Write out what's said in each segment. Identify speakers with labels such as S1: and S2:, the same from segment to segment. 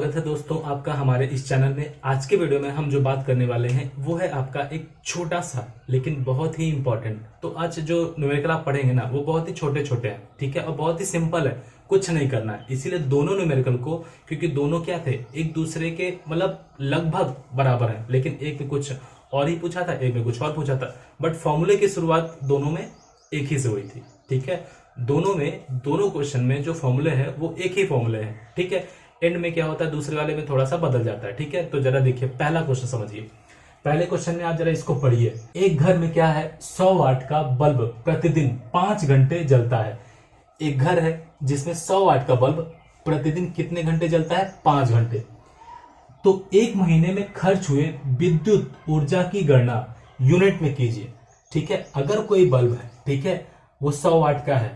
S1: स्वागत है दोस्तों आपका हमारे इस चैनल में। आज के वीडियो में हम जो बात करने वाले हैं वो है आपका एक छोटा सा लेकिन बहुत ही इंपॉर्टेंट। तो आज जो न्यूमेरिकल आप पढ़ेंगे ना वो बहुत ही छोटे छोटे हैं, ठीक है, और बहुत ही सिंपल है, कुछ नहीं करना है। इसीलिए दोनों न्यूमेरिकल को, क्योंकि दोनों क्या थे, एक दूसरे के मतलब लगभग बराबर है, लेकिन एक में कुछ और ही पूछा था, एक में कुछ और पूछा था, बट फॉर्मूले की शुरुआत दोनों में एक ही से हुई थी, ठीक है। दोनों क्वेश्चन में जो फॉर्मूले हैं वो एक ही फॉर्मूले हैं, ठीक है। एंड में क्या होता है, दूसरे वाले में थोड़ा सा बदल जाता है, ठीक है। तो जरा देखिए पहला क्वेश्चन समझिए। पहले क्वेश्चन में आप जरा इसको पढ़िए। एक घर में क्या है, 100 वाट का बल्ब प्रतिदिन 5 घंटे जलता है। एक घर है जिसमें 100 वाट का बल्ब प्रतिदिन कितने घंटे जलता है, 5 घंटे। तो एक महीने में खर्च हुए विद्युत ऊर्जा की गणना यूनिट में कीजिए, ठीक है। अगर कोई बल्ब है, ठीक है, वो 100 वाट का है,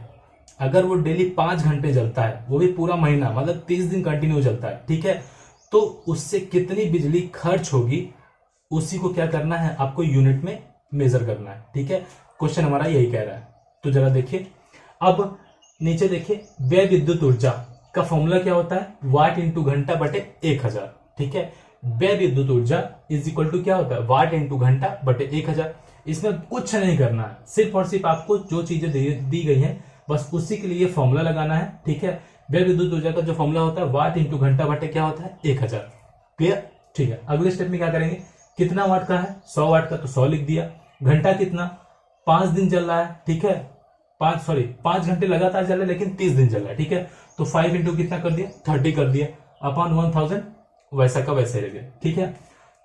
S1: अगर वो डेली 5 घंटे जलता है, वो भी पूरा महीना मतलब 30 दिन कंटिन्यू जलता है, ठीक है, तो उससे कितनी बिजली खर्च होगी, उसी को क्या करना है, आपको यूनिट में मेजर करना है, ठीक है। क्वेश्चन हमारा यही कह रहा है। तो जरा देखिए, अब नीचे देखिए, व्यय विद्युत ऊर्जा का फॉर्मूला क्या होता है, वाट इंटू घंटा बटे 1000, ठीक है। व्यय विद्युत ऊर्जा इज इक्वल टू क्या होता है, वाट इंटू घंटा बटे 1000। इसमें कुछ नहीं करना है, सिर्फ और सिर्फ आपको जो चीजें दी गई हैं बस उसी के लिए फॉर्मूला लगाना है, ठीक है। व्यय विद्युत ऊर्जा का जो फॉर्मूला होता है वाट इंटू घंटा बटे क्या होता है, 1000। क्लियर, ठीक है। अगले स्टेप में क्या करेंगे, कितना वाट का है, 100 वाट का, तो 100 लिख दिया। घंटा कितना, 5 दिन चल रहा है, ठीक है, 5 घंटे लगातार चल रहा है, लेकिन 30 दिन चल रहा है, ठीक है। तो 5 इंटू कितना कर दिया, 30 कर दिया, अपॉन 1000 वैसा का वैसे रह गया, ठीक है।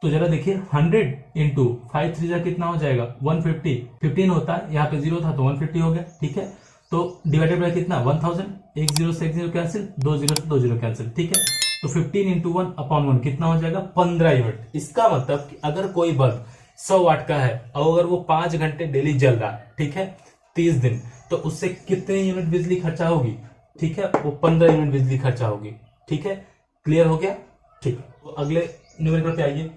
S1: तो जरा देखिए, 100 इंटू 5 3 कितना हो जाएगा, 150, 15 होता है, यहाँ पे 0 था तो 150 हो गया, ठीक है। तो डिवाइडेड बाय कितना, 1000, 1 0 से 1 0 कैंसिल, 2 0 से 2 0 कैंसिल, ठीक है। तो 15 इंटू 1 अपॉन 1 कितना हो जाएगा, 15 यूनिट। इसका मतलब कि अगर कोई बल्ब 100 वाट का है और अगर वो 5 घंटे डेली जल रहा है, ठीक है, 30 दिन, तो उससे कितने यूनिट बिजली खर्चा होगी, ठीक है, वो 15 यूनिट बिजली खर्चा होगी, ठीक है। क्लियर हो गया, ठीक है। तो अगले न्यूमेरिकल पे आइए।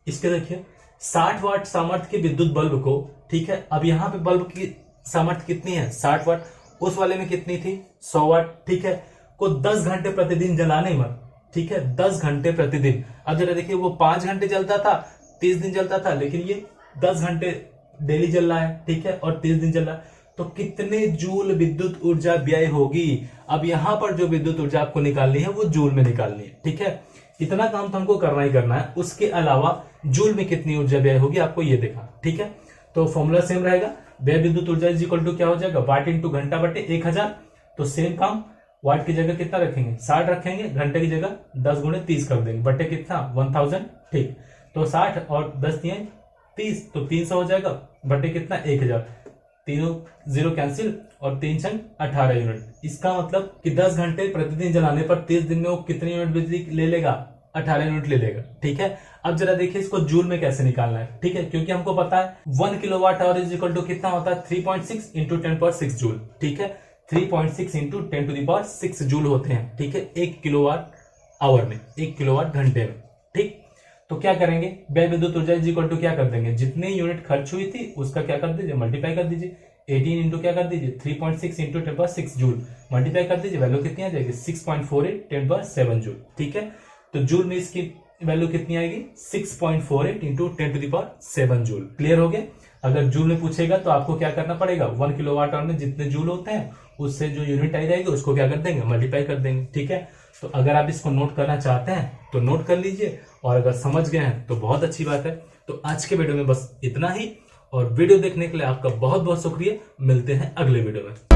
S1: इसके देखिए, 60 वाट सामर्थ्य के विद्युत बल्ब को, ठीक है, अब यहाँ पे बल्ब की सामर्थ्य कितनी है, 60 वाट, उस वाले में कितनी थी, 100 वाट, ठीक है, को 10 घंटे प्रतिदिन जलाने मत, ठीक है, 10 घंटे प्रतिदिन। अब जरा देखिए, वो 5 घंटे जलता था, 30 दिन जलता था, लेकिन ये 10 घंटे डेली जल रहा है, ठीक है, और 30 दिन जल रहा है, तो कितने जूल विद्युत ऊर्जा व्यय होगी। अब यहां पर जो विद्युत ऊर्जा आपको निकालनी है वो जूल में निकालनी है, ठीक है। इतना काम तो हमको करना ही करना है, उसके अलावा जूल में कितनी ऊर्जा व्यय होगी आपको ये देखा, ठीक है। तो फॉर्मूला सेम रहेगा, व्यय विद्युत ऊर्जा इज इक्वल टू क्या हो जाएगा, वाट इंटू घंटा बटे 1000। तो सेम काम, वाट की जगह कितना रखेंगे, 60 रखेंगे, घंटे की जगह 10 गुणे 30 कर देंगे, बटे कितना 1000, ठीक। तो 60 और 10 दिए 30, तो 300 हो जाएगा, बटे कितना 1000, तीनों 0 कैंसिल और 3 छंग 18 यूनिट। इसका मतलब कि 10 घंटे प्रतिदिन जलाने पर 30 दिन में वो कितनी यूनिट बिजली ले लेगा, 18 यूनिट ले लेगा, ठीक है। अब जरा देखिए इसको जूल में कैसे निकालना है, ठीक है, क्योंकि हमको पता है 1 kilowatt hour is equal to कितना होता है, 3.6 इंटू 10⁶ जूल, ठीक है। 3.6 इंटू 10⁶ जूल होते हैं, ठीक है, 1 किलोवाट आवर में, 1 किलोवाट घंटे में, ठीक। तो क्या करेंगे, व्यय विद्युत ऊर्जा इज इक्वल टू क्या कर देंगे, जितनी यूनिट खर्च हुई थी उसका क्या कर दीजिए, मल्टीप्लाई कर दीजिए। 18 इंटू क्या कर दीजिए, 3.6 इंटू 10⁶ जूल, मल्टीप्लाई कर दीजिए, वैल्यू कितनी आ जाएगी, 6.48 10⁻7 जूल, ठीक है। तो जूल में इसकी वैल्यू कितनी आएगी, 6.48 इंटू 10⁻7 जूल। क्लियर हो गया। अगर जूल में पूछेगा तो आपको क्या करना पड़ेगा, 1 किलोवाट आवर में जितने जूल होते हैं उससे जो यूनिट आई रहेगी उसको क्या कर देंगे, मल्टीप्लाई कर देंगे, ठीक है। तो अगर आप इसको नोट करना चाहते हैं तो नोट कर लीजिए, और अगर समझ गए हैं तो बहुत अच्छी बात है। तो आज के वीडियो में बस इतना ही, और वीडियो देखने के लिए आपका बहुत बहुत शुक्रिया। मिलते हैं अगले वीडियो में।